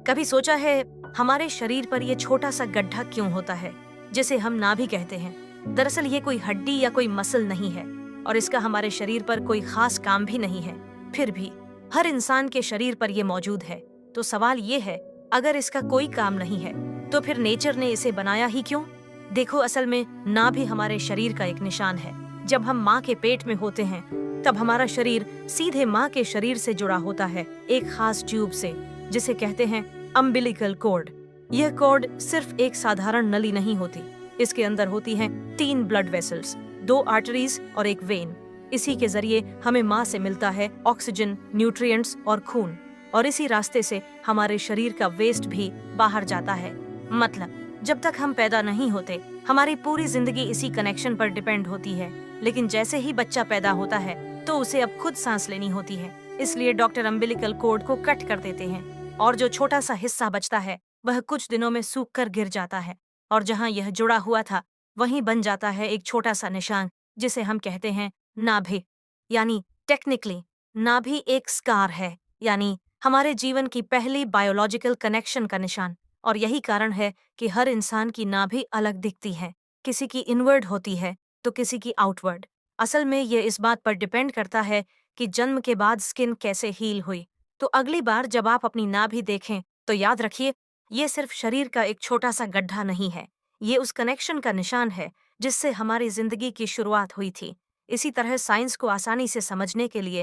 कभी सोचा है हमारे शरीर पर ये छोटा सा गड्ढा क्यों होता है, जिसे हम नाभि कहते हैं? दरअसल ये कोई हड्डी या कोई मसल नहीं है और इसका हमारे शरीर पर कोई खास काम भी नहीं है। फिर भी हर इंसान के शरीर पर ये मौजूद है। तो सवाल ये है, अगर इसका कोई काम नहीं है तो फिर नेचर ने इसे बनाया ही क्यों? देखो, असल में नाभि हमारे शरीर का एक निशान है। जब हम माँ के पेट में होते हैं तब हमारा शरीर सीधे माँ के शरीर से जुड़ा होता है, एक खास ट्यूब से, जिसे कहते हैं अम्बिलिकल कॉर्ड। यह कॉर्ड सिर्फ एक साधारण नली नहीं होती। इसके अंदर होती हैं 3 ब्लड वेसल्स, 2 आर्टरीज और एक वेन। इसी के जरिए हमें माँ से मिलता है ऑक्सीजन, न्यूट्रिएंट्स और खून, और इसी रास्ते से हमारे शरीर का वेस्ट भी बाहर जाता है। मतलब जब तक हम पैदा नहीं होते हमारी पूरी जिंदगी इसी कनेक्शन पर डिपेंड होती है, लेकिन जैसे ही बच्चा पैदा होता है तो उसे अब खुद सांस लेनी होती है। इसलिए डॉक्टर अम्बिलिकल कॉर्ड को कट कर देते हैं और जो छोटा सा हिस्सा बचता है वह कुछ दिनों में सूख कर गिर जाता है, और जहाँ यह जुड़ा हुआ था वहीं बन जाता है एक छोटा सा निशान, जिसे हम कहते हैं नाभि। यानी टेक्निकली नाभि एक स्कार है, यानी हमारे जीवन की पहली बायोलॉजिकल कनेक्शन का निशान। और यही कारण है कि हर इंसान की नाभि अलग दिखती है। किसी की इनवर्ड होती है तो किसी की आउटवर्ड। असल में ये इस बात पर डिपेंड करता है कि जन्म के बाद स्किन कैसे हील हुई। तो अगली बार जब आप अपनी नाभि देखें तो याद रखिए, ये सिर्फ शरीर का एक छोटा सा गड्ढा नहीं है। ये उस कनेक्शन का निशान है जिससे हमारी जिंदगी की शुरुआत हुई थी। इसी तरह साइंस को आसानी से समझने के लिए